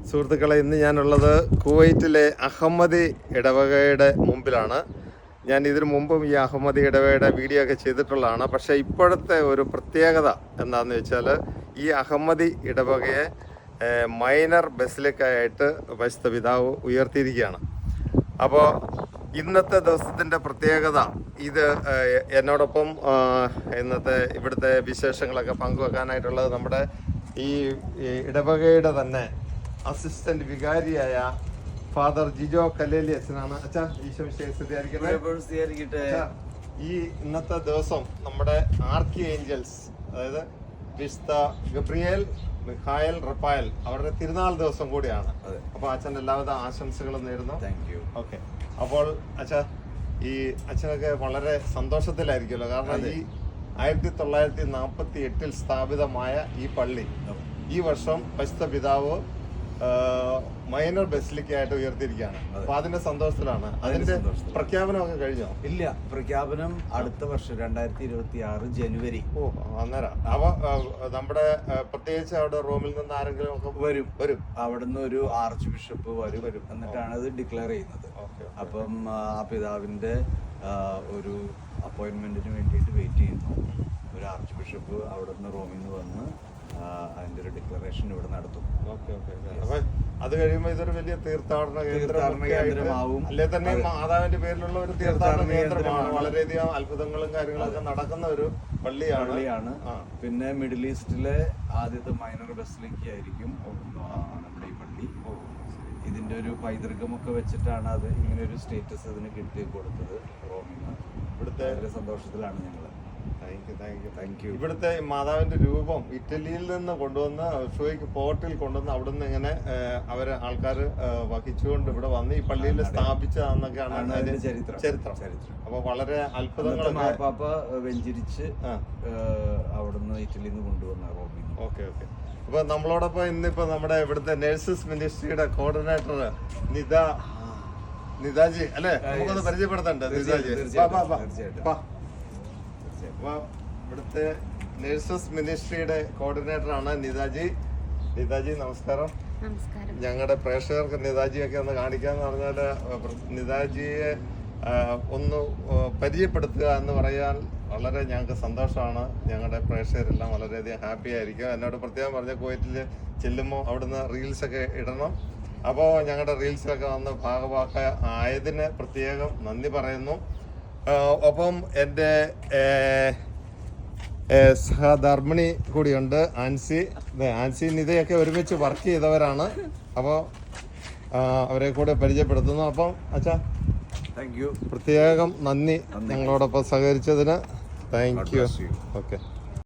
സുഹൃത്തുക്കളെ, ഇന്ന് ഞാനുള്ളത് കുവൈറ്റിലെ അഹമ്മദി ഇടവകയുടെ മുമ്പിലാണ്. ഞാൻ ഇതിനു മുമ്പും ഈ അഹമ്മദി ഇടവകയുടെ വീഡിയോ ഒക്കെ ചെയ്തിട്ടുള്ളതാണ്. പക്ഷേ ഇപ്പോഴത്തെ ഒരു പ്രത്യേകത എന്താണെന്ന് വെച്ചാൽ, ഈ അഹമ്മദി ഇടവകയെ മൈനർ ബസിലിക്കയായിട്ട് പരിശുദ്ധ പിതാവ് ഉയർത്തിയിരിക്കുകയാണ്. അപ്പോൾ ഇന്നത്തെ ദിവസത്തിൻ്റെ പ്രത്യേകത ഇത്. എന്നോടൊപ്പം ഇന്നത്തെ ഇവിടുത്തെ വിശേഷങ്ങളൊക്കെ പങ്കുവെക്കാനായിട്ടുള്ളത് നമ്മുടെ ഈ ഇടവകയുടെ തന്നെ അസിസ്റ്റന്റ് വികാരിയായ ഫാദർ ജിജോ കല്ലേലി അച്ഛനാണ്. അച്ഛാ, ഈശോ മിശിഹായ്ക്ക് ഈ ഇന്നത്തെ ദിവസം നമ്മുടെ ആർക്കി ഏഞ്ചൽസ്, അതായത് വിശുദ്ധ ഗബ്രിയേൽ, മിഖായേൽ, റഫായേൽ അവരുടെ തിരുനാൾ ദിവസം കൂടിയാണ്. അപ്പോൾ അച്ഛൻ്റെ എല്ലാവിധ ആശംസകളും നേരുന്നു. ഓക്കെ. അപ്പോൾ അച്ഛാ, ഈ അച്ഛനൊക്കെ വളരെ സന്തോഷത്തിലായിരിക്കുമല്ലോ. കാരണം ഈ 1948 സ്ഥാപിതമായ ഈ പള്ളി ഈ വർഷം പരിശുദ്ധ പിതാവ് മൈനർ ബസിലിക്കയായിട്ട് ഉയർത്തിയിരിക്കുകയാണ്. അപ്പൊ അതിന്റെ സന്തോഷത്തിലാണ്. അതിന്റെ പ്രഖ്യാപനമൊക്കെ കഴിഞ്ഞോ? ഇല്ല, പ്രഖ്യാപനം അടുത്ത വർഷം 2026 ജനുവരി. അന്നേരം അപ്പൊ നമ്മുടെ പ്രത്യേകിച്ച് അവിടെ റോമിൽ നിന്ന് ആരെങ്കിലും ഒക്കെ വരും. അവിടുന്ന് ഒരു ആർച്ച് ബിഷപ്പ് വരും. എന്നിട്ടാണ് അത് ഡിക്ലെയർ ചെയ്യുന്നത്. അപ്പം ആ പിതാവിന്റെ ഒരു അപ്പോയിന്റ്മെന്റിന് വേണ്ടിയിട്ട് വെയിറ്റ് ചെയ്യുന്നു. ഒരു ആർച്ച് ബിഷപ്പ് അവിടുന്ന് റോമിൽ നിന്ന് വന്ന് അതിന്റെ ഒരു ഡിക്ലറേഷൻ ഇവിടെ നടത്തും. അപ്പൊ അത് കഴിയുമ്പോൾ ഇതൊരു വലിയ തീർത്ഥാടന കേന്ദ്രമാവും. അല്ലെ തന്നെ മാതാവിന്റെ പേരിലുള്ള ഒരു തീർത്ഥാടന കേന്ദ്രമാണ്. വളരെയധികം അത്ഭുതങ്ങളും കാര്യങ്ങളൊക്കെ നടക്കുന്ന ഒരു പള്ളിയാണ്. പിന്നെ മിഡിൽ ഈസ്റ്റിലെ ആദ്യത്തെ മൈനർ ബസിലിക്ക ആയിരിക്കും നമ്മുടെ ഈ പള്ളി. ഇതിന്റെ ഒരു പൈതൃകമൊക്കെ വെച്ചിട്ടാണ് അത് ഇങ്ങനെ ഒരു സ്റ്റേറ്റസ് ഇതിന് കിട്ടി കൊടുത്തത് റോമിന്. ഇവിടുത്തെ സന്തോഷത്തിലാണ് ഞങ്ങൾ. Thank you. ഇവിടുത്തെ മാതാവിന്റെ രൂപം ഇറ്റലിയിൽ നിന്ന് കൊണ്ടുവന്ന് ഷോയ്ക്ക് പോർട്ടിൽ കൊണ്ടുവന്ന് അവിടുന്ന് ഇങ്ങനെ അവര് ആൾക്കാർ വഹിച്ചുകൊണ്ട് ഇവിടെ വന്ന് ഈ പള്ളിയിൽ സ്ഥാപിച്ചതെന്നൊക്കെയാണ് ചരിത്രം. അപ്പൊ വളരെ അത്ഭുതങ്ങളൊക്കെ വെഞ്ചരിച്ച് അവിടുന്ന് ഇറ്റലിയിൽ നിന്ന് കൊണ്ടുവന്ന റോമിൽ. ഓക്കെ. അപ്പൊ നമ്മളോടൊപ്പം ഇന്നിപ്പോ നമ്മുടെ ഇവിടുത്തെ നഴ്സസ് മിനിസ്ട്രിയുടെ കോർഡിനേറ്റർ നിതാജി അല്ലെ, നമുക്കൊന്ന് പരിചയപ്പെടുത്തണ്ടേ? നിതാജി ഇവിടുത്തെ നഴ്സസ് മിനിസ്ട്രിയുടെ കോർഡിനേറ്റർ ആണ് നിതാജി. നമസ്കാരം. ഞങ്ങളുടെ പ്രേക്ഷകർക്ക് നിതാജിയൊക്കെ ഒന്ന് കാണിക്കാന്ന് പറഞ്ഞാല് നിതാജിയെ ഒന്ന് പരിചയപ്പെടുത്തുക എന്ന് പറയാൻ വളരെ ഞങ്ങൾക്ക് സന്തോഷമാണ്. ഞങ്ങളുടെ പ്രേക്ഷകരെല്ലാം വളരെയധികം ഹാപ്പി ആയിരിക്കും. എന്നോട് പ്രത്യേകം പറഞ്ഞ കുവൈറ്റിൽ ചെല്ലുമ്പോൾ അവിടുന്ന് റീൽസൊക്കെ ഇടണം. അപ്പോൾ ഞങ്ങളുടെ റീൽസിലൊക്കെ വന്ന് ഭാഗവാക്കായതിന് പ്രത്യേകം നന്ദി പറയുന്നു. ഒപ്പം എൻ്റെ സഹധർമ്മിണി കൂടിയുണ്ട്, ആൻസി നിതയൊക്കെ ഒരുമിച്ച് വർക്ക് ചെയ്തവരാണ്. അപ്പോൾ അവരെ കൂടെ പരിചയപ്പെടുത്തുന്നു. അപ്പം അച്ഛാ, താങ്ക് യു. പ്രത്യേകം നന്ദി ഞങ്ങളോടൊപ്പം സഹകരിച്ചതിന്. Thank you. ഓക്കെ.